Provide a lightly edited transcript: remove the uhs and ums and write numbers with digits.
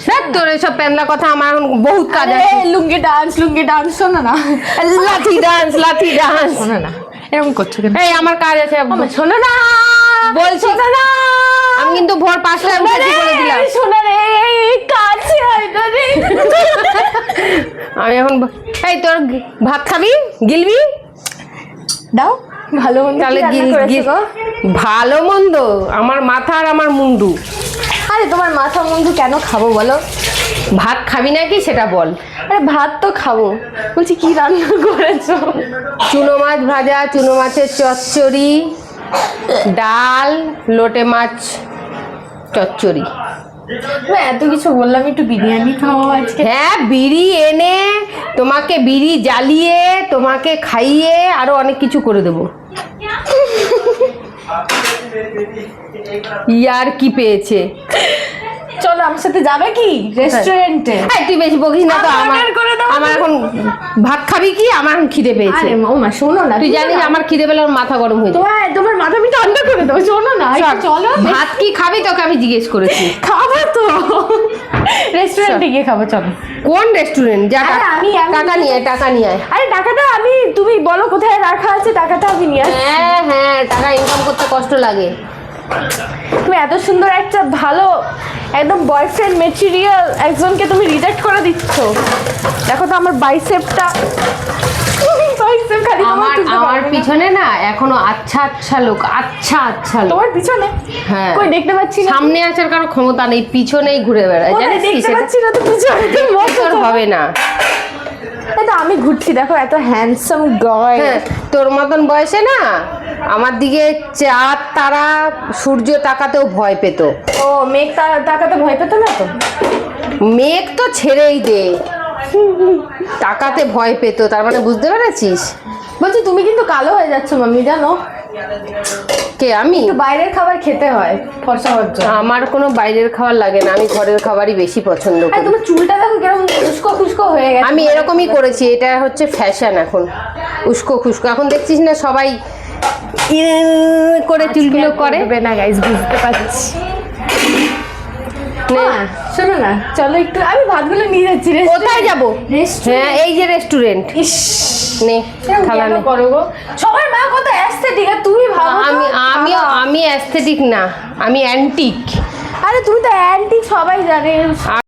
দেখ তোর এইসব প্যান্ডলা কথা আমার এখন বহুত কাজ আছে। লুঙ্গি ডান্স শোনো না, লাঠি ডান্স শোনো না, এরকম করছো কেন? এই আমার কাজ আছে, শোনো না বলছি না। আমি কিন্তু ভোর 5টায় উঠেছি বলে দিলাম। শোনো রে, কাজ হয় না রে। আমি এখন এই তোর ভাত খাবি, গিলবি দাও ভালো মন্দ তাহলে কি রান্না করেছো গো? ভালো মন্দ আমার মাথা আর আমার মুন্ডু। আরে তোমার মাথা মুন্ডু কেন খাবো বলো? ভাত খাবি নাকি সেটা বল। আরে ভাত তো খাবো, বলছি কি রান্না করেছো? চুনো মাছ ভাজা, চুনো মাছের চচ্চড়ি, ডাল, লোটে মাছ চচ্চড়ি। এত কিছু বললাম, একটু বিরিয়ানি খাও আজকে। হ্যাঁ, বিড়ি এনে তোমাকে বিড়ি জ্বালিয়ে তোমাকে খাইয়ে আরো অনেক কিছু করে দেবো। ইয়ার কি পেয়েছে? চলো আমার সাথে যাবে কি রেস্টুরেন্টে? তুই বেশি বকিস না তো। আমার এখন ভাত খাবি কি? আমার এখন খিদে পেয়েছে। আরে মা শোনো না, তুই জানিস আমার খিদে পেলে আমার মাথা গরম হয়ে যায়। তোমার মাথা আমি ঠান্ডা করে দাও। শোনো না, চলো। ভাত কি খাবি তোকে আমি জিজ্ঞেস করেছি। খাবো তো, রেস্টুরেন্টে গিয়ে খাবো। চলো। কোন রেস্টুরেন্ট? যা টাকা নিয়ে আয়। আরে টাকাটা তুমি বলো কোথায় রাখা আছে, টাকাটা আমি নিয়ে আসি। হ্যাঁ, টাকা ইনকাম করতে কষ্ট লাগে। তুমি এত সুন্দর একটা ভালো একদম বয়ফ্রেন্ড মেটেরিয়াল একজনকে তুমি রিজেক্ট করে দিচ্ছ। দেখো তো আমার বাইসেপটা, খালি আমার পিছনে না এখনো আচ্ছা লোক, আচ্ছা লোক। তোমার পিছনে? হ্যাঁ, কই দেখতে পাচ্ছি না। সামনে আসার কারো ক্ষমতা নেই, পিছনেই ঘুরে বেড়ায়। জানিস কি? দেখতে পাচ্ছি না তো পিছনে। তোর হবে না। এটা আমি ঘুরছি, দেখো এত হ্যান্ডসাম গায়। হ্যাঁ, তোর মতন বয়সে না আমার দিকে চাঁদ তারা সূর্য তাকাতেও ভয় পেত। ও মেঘ তাকাতে ভয় পেত না তো? মেঘ তো ছেড়েই দে, তাকাতে ভয় পেত। তার মানে বুঝতে পেরেছিস? বলছি তুমি কিন্তু কালো হয়ে যাচ্ছ মাম্মি, জানো? কে? আমি? একটু বাইরের খাবার খেতে হয় ফর্সা হওয়ার জন্য। আমার কোনো বাইরের খাবার লাগে না, আমি ঘরের খাবারই বেশি পছন্দ আর করি। তোমার চুলটা দেখো কিরকম উস্কো হয়ে গেছে। আমি এরকমই করেছি, এটা হচ্ছে ফ্যাশন এখন, উস্কো খুস্কো। এখন দেখছিস না সবাই করে চুলগুলো করে না গাইস, বুঝতে পারছি। শোনো না, চলো একটু, আমি ভাতগুলো নিয়ে যাচ্ছি। কোথায় যাবো? হ্যাঁ, এই যে রেস্টুরেন্ট। নে খালা নে। করো গো, সবার মা কত অ্যাস্থেটিক আর তুমি ভাবো। আমি অ্যাস্থেটিক না, আমি অ্যান্টিক। আরে তুমি তো অ্যান্টিক, সবাই জানে।